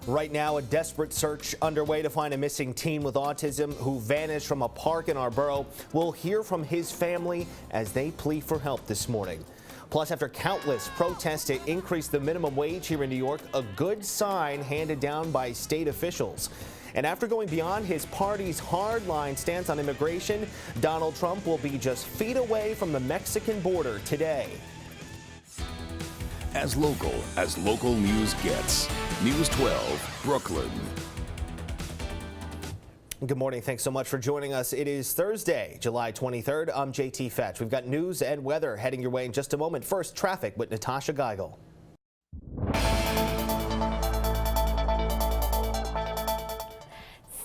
Right now, a desperate search underway to find a missing teen with autism who vanished from a park in our borough. We'll hear from his family as they plead for help this morning. Plus, after countless protests to increase the minimum wage here in New York, a good sign handed down by state officials. And after going beyond his party's hardline stance on immigration, Donald Trump will be just feet away from the Mexican border today. As local news gets. News 12, Brooklyn. Good morning. Thanks so much for joining us. It is Thursday, July 23rd. I'm JT Fetch. We've got news and weather heading your way in just a moment. First, traffic with Natasha Geigel.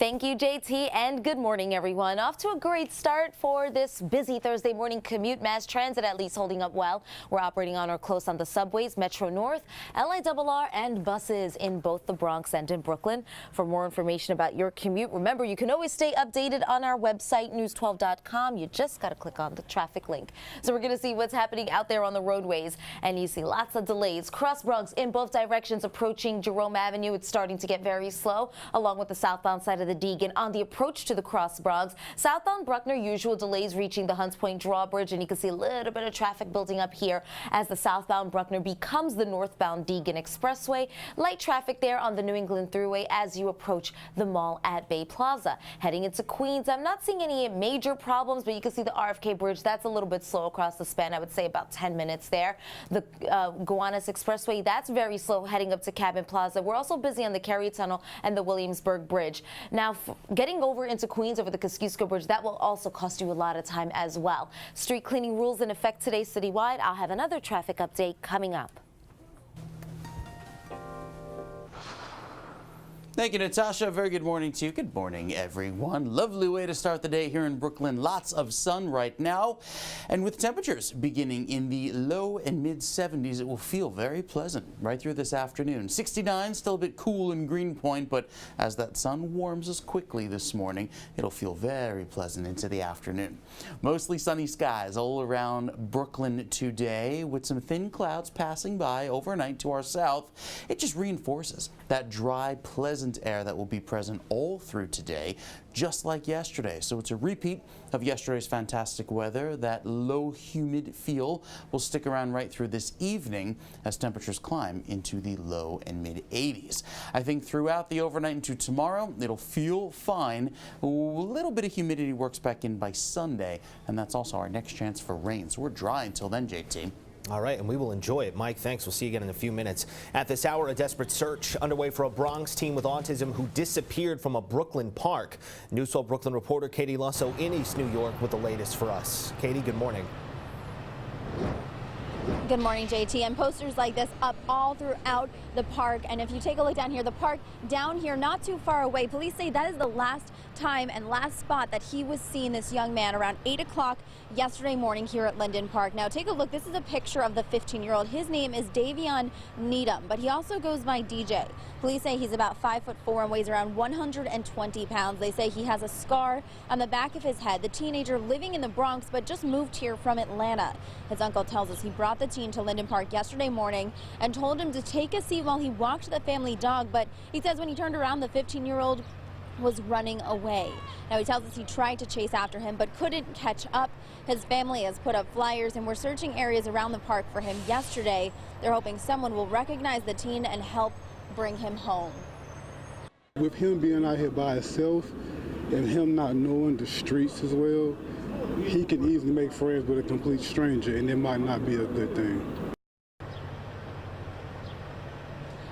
Thank you, JT, and good morning, everyone. Off to a great start for this busy Thursday morning commute. Mass transit at least holding up well. We're operating on or close on the subways, Metro North, LIRR, and buses in both the Bronx and in Brooklyn. For more information about your commute, remember, you can always stay updated on our website, news12.com. You just got to click on the traffic link. So we're going to see what's happening out there on the roadways, and you see lots of delays. Cross Bronx in both directions approaching Jerome Avenue. It's starting to get very slow, along with the southbound side of the Deegan on the approach to the Cross Bronx. Southbound Bruckner, usual delays reaching the Hunts Point drawbridge, and you can see a little bit of traffic building up here as the southbound Bruckner becomes the northbound Deegan Expressway. Light traffic there on the New England Thruway as you approach the mall at Bay Plaza. Heading into Queens, I'm not seeing any major problems, but you can see the RFK Bridge. That's a little bit slow across the span. I would say about 10 minutes there. The Gowanus Expressway, that's very slow heading up to Cabot Plaza. We're also busy on the Cary Tunnel and the Williamsburg Bridge. Now, getting over into Queens over the Kosciuszko Bridge, that will also cost you a lot of time as well. Street cleaning rules in effect today citywide. I'll have another traffic update coming up. Thank you, Natasha. Very good morning to you. Good morning, everyone. Lovely way to start the day here in Brooklyn. Lots of sun right now. And with temperatures beginning in the low and mid 70s, it will feel very pleasant right through this afternoon. 69, still a bit cool in Greenpoint, but as that sun warms us quickly this morning, it'll feel very pleasant into the afternoon. Mostly sunny skies all around Brooklyn today, with some thin clouds passing by overnight to our south. It just reinforces that dry, pleasant air that will be present all through today, just like yesterday. So it's a repeat of yesterday's fantastic weather. That low, humid feel will stick around right through this evening as temperatures climb into the low and mid 80s. I think throughout the overnight into tomorrow, it'll feel fine. A little bit of humidity works back in by Sunday, and that's also our next chance for rain. So we're dry until then, JT. All right, and we will enjoy it. Mike, thanks. We'll see you again in a few minutes. At this hour, a desperate search underway for a Bronx teen with autism who disappeared from a Brooklyn park. News 12 Brooklyn reporter Katie Lusso in East New York with the latest for us. Katie, good morning. Good morning, JT. And posters like this up all throughout the park. And if you take a look down here, the park down here not too far away, police say that is the last time and last spot that he was seen, this young man, around 8 o'clock yesterday morning here at Linden Park. Now take a look. This is a picture of the 15-year-old. His name is Davion Needham, but he also goes by DJ. Police say he's about 5'4" and weighs around 120 pounds. They say he has a scar on the back of his head. The teenager living in the Bronx, but just moved here from Atlanta. His uncle tells us he brought the teen to Linden Park yesterday morning and told him to take a seat while he walked the family dog. But he says when he turned around, the 15-year-old was running away. Now he tells us he tried to chase after him but couldn't catch up. His family has put up flyers and we're searching areas around the park for him yesterday. They're hoping someone will recognize the teen and help bring him home. With him being out here by himself and him not knowing the streets as well, he can easily make friends with a complete stranger, and it might not be a good thing.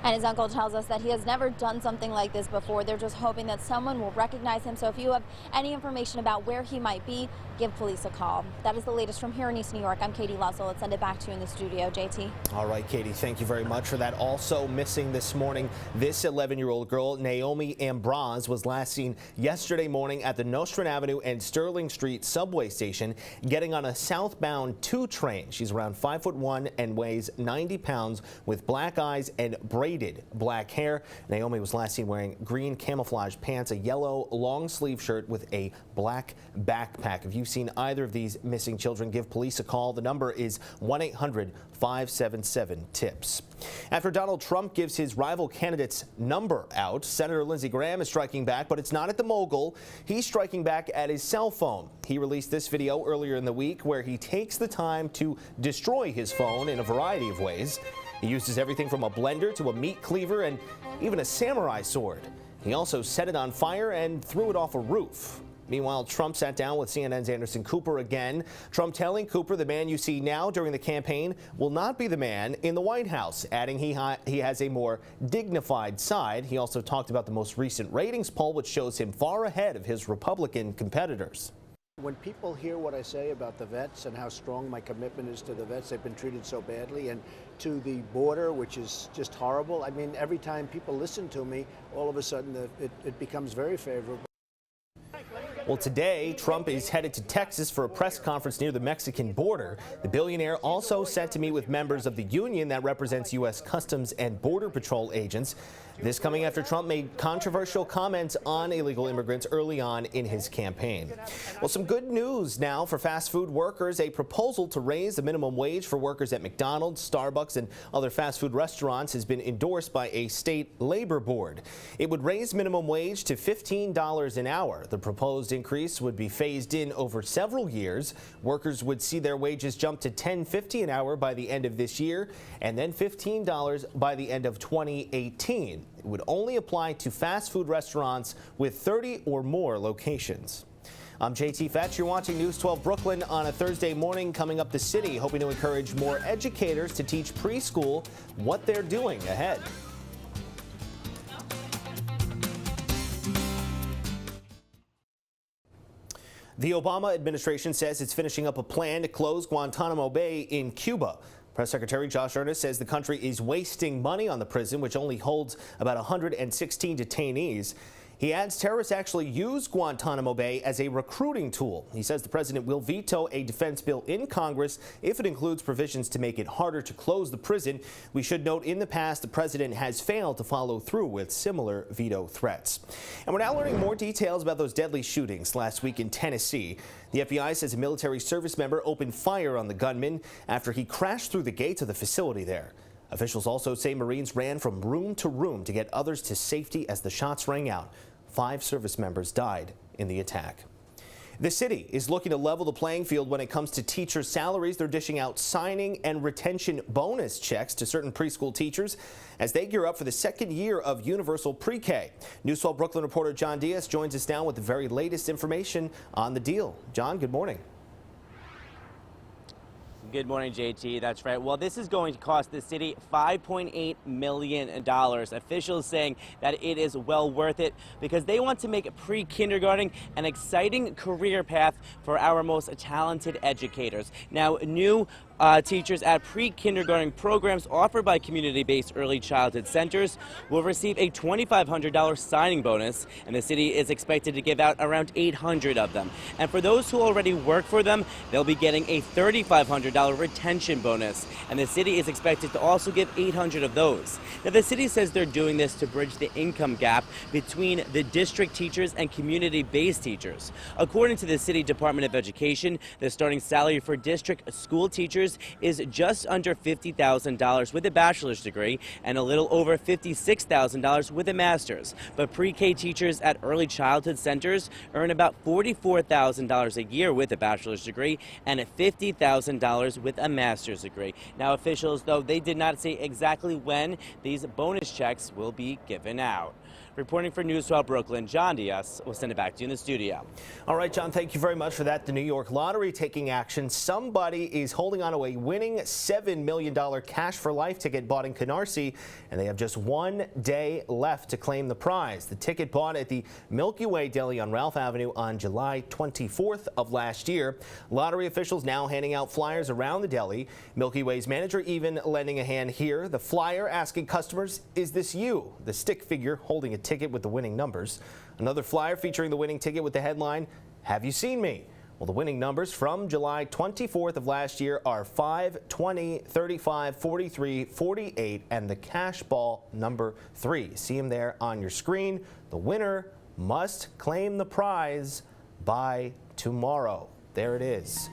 And his uncle tells us that he has never done something like this before. They're just hoping that someone will recognize him. So if you have any information about where he might be, give police a call. That is the latest from here in East New York. I'm Katie Lusso. Let's send it back to you in the studio. JT. All right, Katie, thank you very much for that. Also missing this morning, this 11-year-old girl, Naomi Ambroz, was last seen yesterday morning at the Nostrand Avenue and Sterling Street subway station getting on a southbound 2 train. She's around 5'1" and weighs 90 pounds with black eyes and braided black hair. Naomi was last seen wearing green camouflage pants, a yellow long sleeve shirt with a black backpack. If you you've seen either of these missing children, give police a call. The number is 1-800-577-TIPS. After Donald Trump gives his rival candidate's number out, Senator Lindsey Graham is striking back, but it's not at the mogul. He's striking back at his cell phone. He released this video earlier in the week where he takes the time to destroy his phone in a variety of ways. He uses everything from a blender to a meat cleaver and even a samurai sword. He also set it on fire and threw it off a roof. Meanwhile, Trump sat down with CNN's Anderson Cooper again. Trump telling Cooper the man you see now during the campaign will not be the man in the White House, adding he has a more dignified side. He also talked about the most recent ratings poll, which shows him far ahead of his Republican competitors. When people hear what I say about the vets and how strong my commitment is to the vets, they've been treated so badly, and to the border, which is just horrible. I mean, every time people listen to me, all of a sudden it becomes very favorable. Well, today, Trump is headed to Texas for a press conference near the Mexican border. The billionaire also set to meet with members of the union that represents U.S. Customs and Border Patrol agents. This coming after Trump made controversial comments on illegal immigrants early on in his campaign. Well, some good news now for fast food workers. A proposal to raise the minimum wage for workers at McDonald's, Starbucks, and other fast food restaurants has been endorsed by a state labor board. It would raise minimum wage to $15 an hour. The proposed increase would be phased in over several years. Workers would see their wages jump to $10.50 an hour by the end of this year and then $15 by the end of 2018. It would only apply to fast food restaurants with 30 or more locations. I'm JT Fetch. You're watching News 12 Brooklyn on a Thursday morning. Coming up, the city hoping to encourage more educators to teach preschool what they're doing ahead. The Obama administration says it's finishing up a plan to close Guantanamo Bay in Cuba. Press Secretary Josh Earnest says the country is wasting money on the prison, which only holds about 116 detainees. He adds terrorists actually use Guantanamo Bay as a recruiting tool. He says the president will veto a defense bill in Congress if it includes provisions to make it harder to close the prison. We should note in the past the president has failed to follow through with similar veto threats. And we're now learning more details about those deadly shootings last week in Tennessee. The FBI says a military service member opened fire on the gunman after he crashed through the gates of the facility there. Officials also say Marines ran from room to room to get others to safety as the shots rang out. 5 service members died in the attack. The city is looking to level the playing field when it comes to teacher salaries. They're dishing out signing and retention bonus checks to certain preschool teachers as they gear up for the second year of universal pre-K. News 12 Brooklyn reporter John Diaz joins us now with the very latest information on the deal. John, good morning. Good morning, JT. That's right. Well, this is going to cost the city $5.8 million. Officials saying that it is well worth it because they want to make pre-kindergarten an exciting career path for our most talented educators. Now, new teachers at pre-kindergarten programs offered by community-based early childhood centers will receive a $2,500 signing bonus, and the city is expected to give out around 800 of them. And for those who already work for them, they'll be getting a $3,500 retention bonus, and the city is expected to also give 800 of those. Now, the city says they're doing this to bridge the income gap between the district teachers and community-based teachers. According to the City Department of Education, the starting salary for district school teachers is just under $50,000 with a bachelor's degree and a little over $56,000 with a master's. But pre-K teachers at early childhood centers earn about $44,000 a year with a bachelor's degree and $50,000 with a master's degree. Now, officials, though, they did not say exactly when these bonus checks will be given out. Reporting for News 12 Brooklyn, John Diaz. We'll send it back to you in the studio. All right, John, thank you very much for that. The New York Lottery taking action. Somebody is holding on to a winning $7 million Cash for Life ticket bought in Canarsie, and they have just 1 day left to claim the prize. The ticket bought at the Milky Way Deli on Ralph Avenue on July 24th of last year. Lottery officials now handing out flyers around the deli. Milky Way's manager even lending a hand here. The flyer asking customers, is this you? The stick figure holding a ticket with the winning numbers. Another flyer featuring the winning ticket with the headline, have you seen me? Well, the winning numbers from July 24th of last year are 5, 20, 35, 43, 48, and the cash ball number 3. See them there on your screen. The winner must claim the prize by tomorrow. there it is.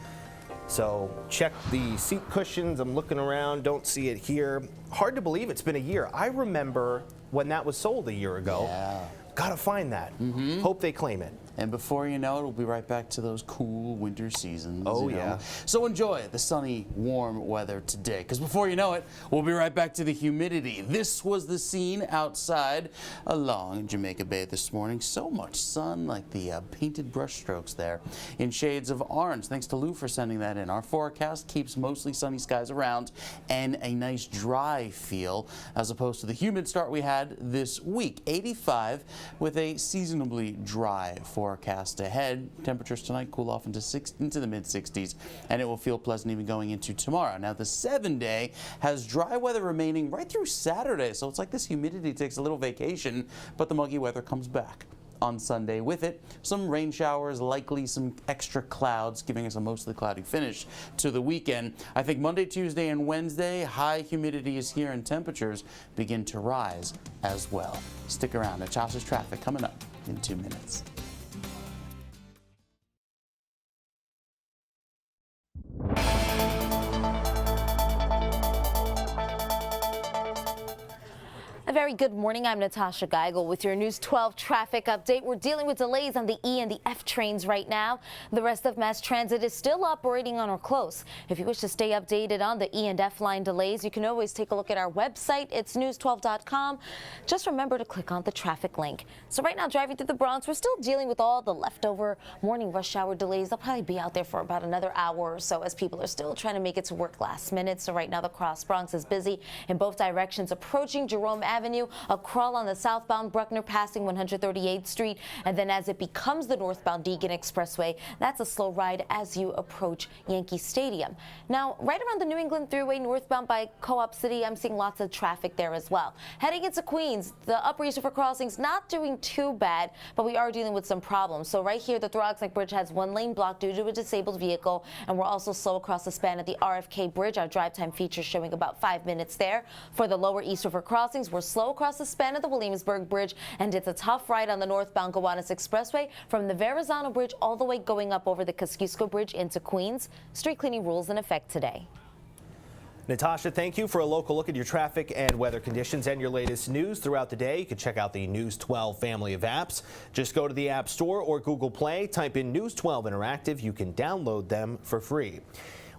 So check the seat cushions. I'm looking around, don't see it here. Hard to believe it's been a year. I remember when that was sold a year ago. Yeah. Gotta find that. Hope they claim it. And before you know it, we'll be right back to those cool winter seasons. Oh, you know. yeah. So enjoy the sunny, warm weather today, because before you know it, we'll be right back to the humidity. This was the scene outside along Jamaica Bay this morning. So much sun, like the painted brush strokes there in shades of orange. Thanks to Lou for sending that in. Our forecast keeps mostly sunny skies around and a nice dry feel, as opposed to the humid start we had this week. 85 with a seasonably dry forecast ahead. Temperatures tonight cool off into the mid-60s, and it will feel pleasant even going into tomorrow. Now, the 7-day has dry weather remaining right through Saturday, so it's like this humidity takes a little vacation, but the muggy weather comes back on Sunday with it. Some rain showers, likely some extra clouds, giving us a mostly cloudy finish to the weekend. I think Monday, Tuesday, and Wednesday, high humidity is here and temperatures begin to rise as well. Stick around. Natasha's traffic coming up in 2 minutes. A very good morning. I'm Natasha Geigel with your News 12 traffic update. We're dealing with delays on the E and the F trains right now. The rest of mass transit is still operating on or close. If you wish to stay updated on the E and F line delays, you can always take a look at our website. It's news12.com. Just remember to click on the traffic link. So right now, driving through the Bronx, we're still dealing with all the leftover morning rush hour delays. They'll probably be out there for about another hour or so as people are still trying to make it to work last minute. So right now, the Cross Bronx is busy in both directions, approaching Jerome Avenue, a crawl on the southbound Bruckner passing 138th Street, and then as it becomes the northbound Deegan Expressway, that's a slow ride as you approach Yankee Stadium. Now, right around the New England Thruway northbound by Co-op City, I'm seeing lots of traffic there as well. Heading into Queens, the Upper East River crossing's not doing too bad, but we are dealing with some problems. So right here, the Throgs Bridge has one lane blocked due to a disabled vehicle, and we're also slow across the span of the RFK Bridge. Our drive time feature showing about 5 minutes there. For the Lower East River crossings, we're slow across the span of the Williamsburg Bridge, and it's a tough ride on the northbound Gowanus Expressway from the Verrazano Bridge all the way going up over the Kosciuszko Bridge into Queens. Street cleaning rules in effect today. Natasha, thank you for a local look at your traffic and weather conditions and your latest news throughout the day. You can check out the News 12 family of apps. Just go to the App Store or Google Play, type in News 12 Interactive. You can download them for free.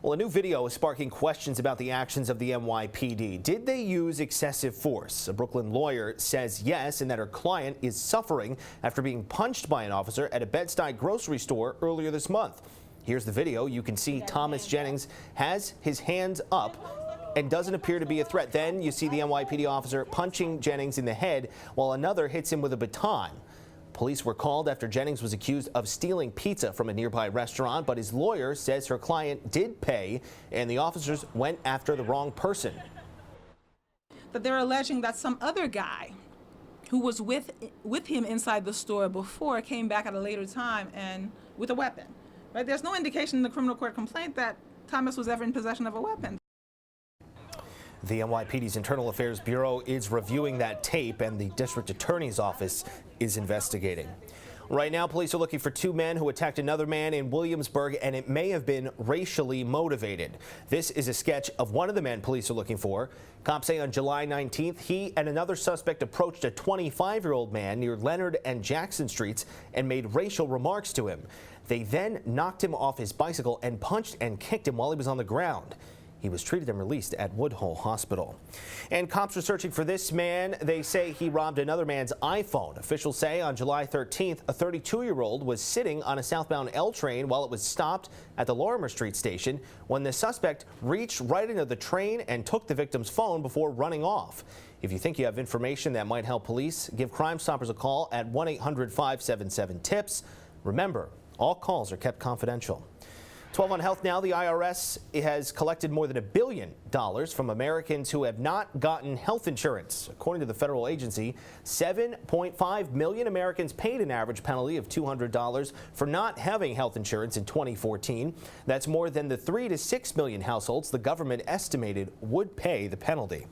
Well, a new video is sparking questions about the actions of the NYPD. Did they use excessive force? A Brooklyn lawyer says yes, and that her client is suffering after being punched by an officer at a Bed-Stuy grocery store earlier this month. Here's the video. You can see Thomas Jennings has his hands up and doesn't appear to be a threat. Then you see the NYPD officer punching Jennings in the head while another hits him with a baton. Police were called after Jennings was accused of stealing pizza from a nearby restaurant, but his lawyer says her client did pay and the officers went after the wrong person. That they're alleging that some other guy who was with him inside the store before came back at a later time and with a weapon. Right? There's no indication in the criminal court complaint that Thomas was ever in possession of a weapon. The NYPD's Internal Affairs Bureau is reviewing that tape, and the district attorney's office is investigating. Right now, police are looking for 2 men who attacked another man in Williamsburg, and it may have been racially motivated. This is a sketch of one of the men police are looking for. Cops say on July 19th, he and another suspect approached a 25-year-old man near Leonard and Jackson Streets and made racial remarks to him. They then knocked him off his bicycle and punched and kicked him while he was on the ground. He was treated and released at Woodhull Hospital. And cops are searching for this man. They say he robbed another man's iPhone. Officials say on July 13th, a 32-year-old was sitting on a southbound L train while it was stopped at the Lorimer Street station when the suspect reached right into the train and took the victim's phone before running off. If you think you have information that might help police, give Crime Stoppers a call at 1-800-577-TIPS. Remember, all calls are kept confidential. 12 on health now. The IRS has collected more than $1 billion from Americans who have not gotten health insurance. According to the federal agency, 7.5 million Americans paid an average penalty of $200 for not having health insurance in 2014. That's more than the 3 to 6 million households the government estimated would pay the penalty.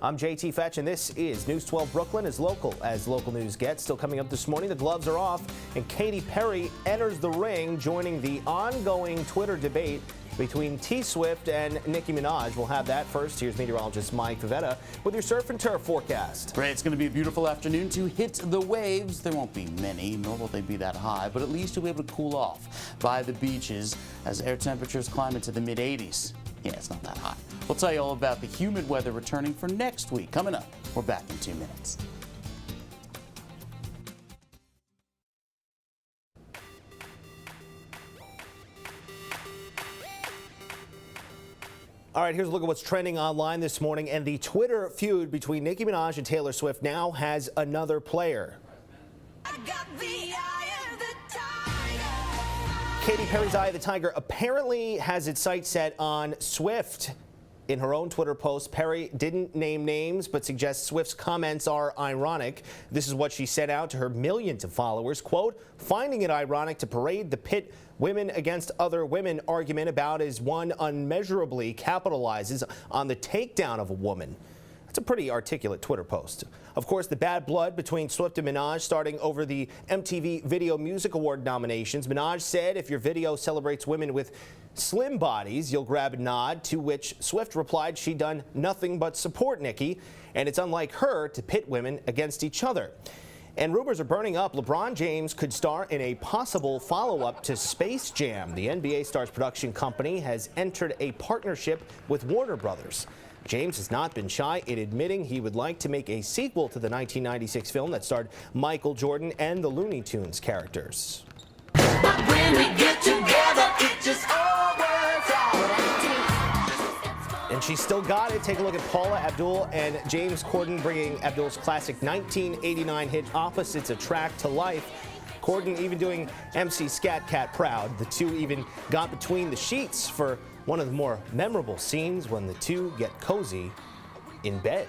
I'm JT Fetch, and this is News 12 Brooklyn, as local news gets. Still coming up this morning, the gloves are off, and Katy Perry enters the ring, joining the ongoing Twitter debate between T-Swift and Nicki Minaj. We'll have that first. Here's meteorologist Mike Favetta with your surf and turf forecast. Great. It's going to be a beautiful afternoon to hit the waves. There won't be many, nor will they be that high, but at least you'll be able to cool off by the beaches as air temperatures climb into the mid-80s. Yeah, it's not that hot. We'll tell you all about the humid weather returning for next week. Coming up, we're back in 2 minutes. All right, here's a look at what's trending online this morning, and the Twitter feud between Nicki Minaj and Taylor Swift now has another player. Katy Perry's Eye of the Tiger apparently has its sights set on Swift. In her own Twitter post, Perry didn't name names, but suggests Swift's comments are ironic. This is what she sent out to her millions of followers. Quote, finding it ironic to parade the pit women against other women argument about as one unmeasurably capitalizes on the takedown of a woman. That's a pretty articulate Twitter post. Of course, the bad blood between Swift and Minaj starting over the MTV Video Music Award nominations. Minaj said if your video celebrates women with slim bodies, you'll grab a nod, to which Swift replied she'd done nothing but support Nicki, and it's unlike her to pit women against each other. And rumors are burning up. LeBron James could star in a possible follow-up to Space Jam. The NBA Star's production company has entered a partnership with Warner Brothers. James has not been shy in admitting he would like to make a sequel to the 1996 film that starred Michael Jordan and the Looney Tunes characters. But when we get together, it just all works out. And she's still got it. Take a look at Paula Abdul and James Corden bringing Abdul's classic 1989 hit Opposites Attract to life. Corden even doing MC Scat Cat proud. The two even got between the sheets for one of the more memorable scenes when the two get cozy in bed.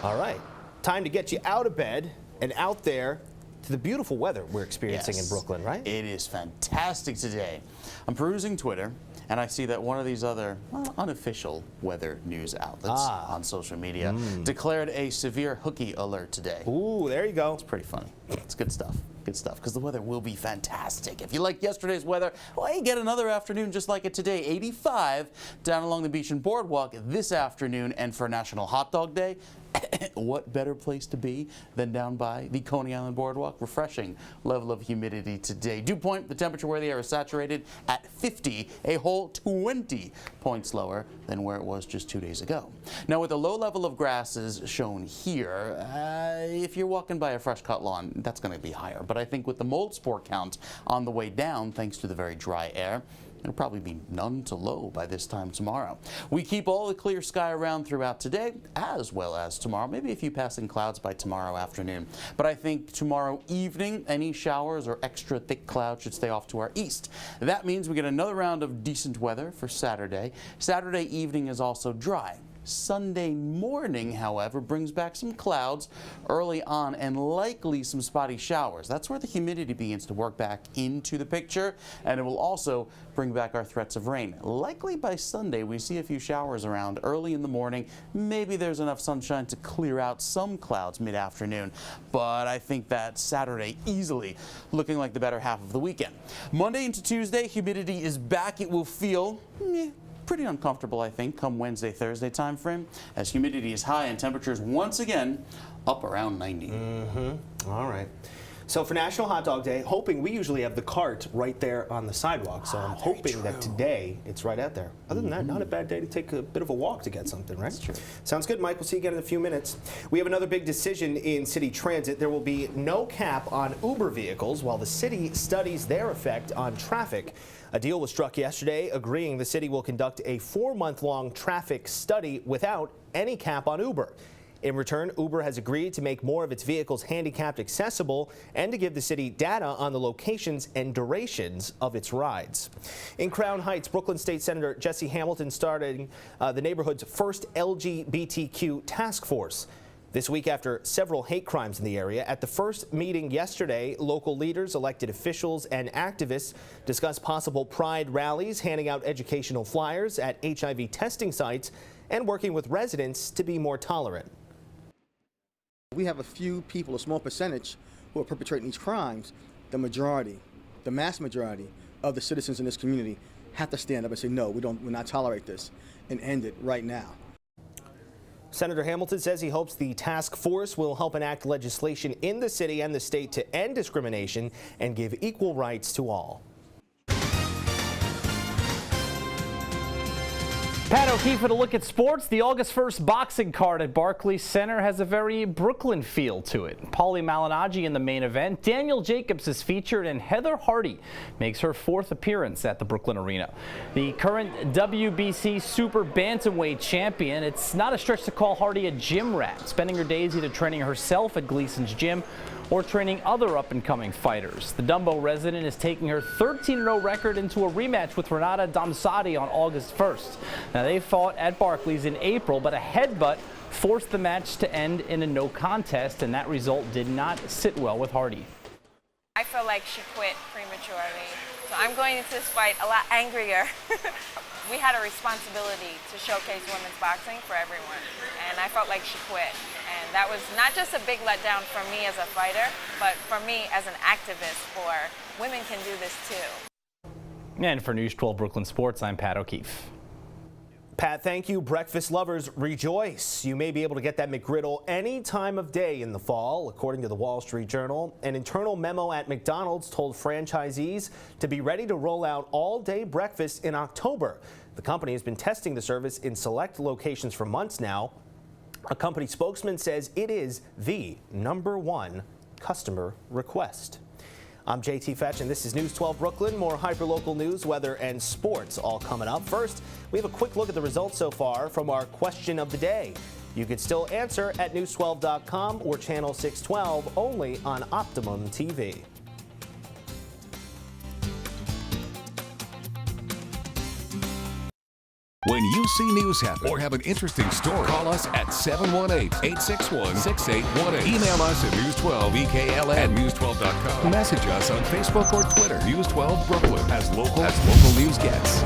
All right, time to get you out of bed and out there to the beautiful weather we're experiencing in Brooklyn, right? It is fantastic today. I'm perusing Twitter, and I see that one of these other unofficial weather news outlets on social media declared a severe hooky alert today. Ooh, there you go. It's pretty funny. It's good stuff. Good stuff, because the weather will be fantastic. If you like yesterday's weather, well, you get another afternoon just like it today. 85 down along the beach and boardwalk this afternoon. And for National Hot Dog Day, what better place to be than down by the Coney Island Boardwalk? Refreshing level of humidity today. Dew point, the temperature where the air is saturated at 50, a whole 20 points lower than where it was just 2 days ago. Now, with the low level of grasses shown here, if you're walking by a fresh cut lawn, that's going to be higher. But I think with the mold spore count on the way down, thanks to the very dry air, it'll probably be none to low by this time tomorrow. We keep all the clear sky around throughout today, as well as tomorrow. Maybe a few passing clouds by tomorrow afternoon. But I think tomorrow evening, any showers or extra thick clouds should stay off to our east. That means we get another round of decent weather for Saturday. Saturday evening is also dry. Sunday morning, however, brings back some clouds early on and likely some spotty showers. That's where the humidity begins to work back into the picture, and it will also bring back our threats of rain. Likely by Sunday, we see a few showers around early in the morning. Maybe there's enough sunshine to clear out some clouds mid-afternoon, but I think that Saturday easily looking like the better half of the weekend. Monday into Tuesday, humidity is back. It will feel pretty uncomfortable, I think, come Wednesday, Thursday time frame, as humidity is high and temperatures once again up around 90. All right. So for National Hot Dog Day, hoping we usually have the cart right there on the sidewalk. So I'm hoping that today it's right out there. Other than that, not a bad day to take a bit of a walk to get something, right? That's true. Sounds good, Mike. We'll see you again in a few minutes. We have another big decision in city transit. There will be no cap on Uber vehicles while the city studies their effect on traffic. A deal was struck yesterday agreeing the city will conduct a 4-month-long traffic study without any cap on Uber. In return, Uber has agreed to make more of its vehicles handicapped accessible and to give the city data on the locations and durations of its rides. In Crown Heights, Brooklyn State Senator Jesse Hamilton started the neighborhood's first LGBTQ task force. This week, after several hate crimes in the area, at the first meeting yesterday, local leaders, elected officials, and activists discussed possible pride rallies, handing out educational flyers at HIV testing sites, and working with residents to be more tolerant. We have a few people, a small percentage, who are perpetrating these crimes. The majority, the mass majority of the citizens in this community have to stand up and say, no, we'll not tolerate this, and end it right now. Senator Hamilton says he hopes the task force will help enact legislation in the city and the state to end discrimination and give equal rights to all. Pat O'Keefe with a look at sports. The August 1st boxing card at Barclays Center has a very Brooklyn feel to it. Paulie Malignaggi in the main event. Daniel Jacobs is featured, and Heather Hardy makes her 4th appearance at the Brooklyn Arena. The current WBC Super Bantamweight champion, it's not a stretch to call Hardy a gym rat, spending her days either training herself at Gleason's gym or training other up-and-coming fighters. The Dumbo resident is taking her 13-0 record into a rematch with Renata Damsadi on August 1st. Now, they fought at Barclays in April, but a headbutt forced the match to end in a no contest, and that result did not sit well with Hardy. I feel like she quit prematurely, so I'm going into this fight a lot angrier. We had a responsibility to showcase women's boxing for everyone, and I felt like she quit. And that was not just a big letdown for me as a fighter, but for me as an activist for women can do this too. And for News 12 Brooklyn Sports, I'm Pat O'Keefe. Pat, thank you. Breakfast lovers, rejoice. You may be able to get that McGriddle any time of day in the fall, according to the Wall Street Journal. An internal memo at McDonald's told franchisees to be ready to roll out all-day breakfast in October. The company has been testing the service in select locations for months now. A company spokesman says it is the #1 customer request. I'm JT Fetch, and this is News 12 Brooklyn. More hyperlocal news, weather, and sports all coming up. First, we have a quick look at the results so far from our question of the day. You can still answer at news12.com or channel 612, only on Optimum TV. When you see news happen or have an interesting story, call us at 718-861-6818. Email us at news12ekln@news12.com. Message us on Facebook or Twitter. News 12 Brooklyn, as local news gets.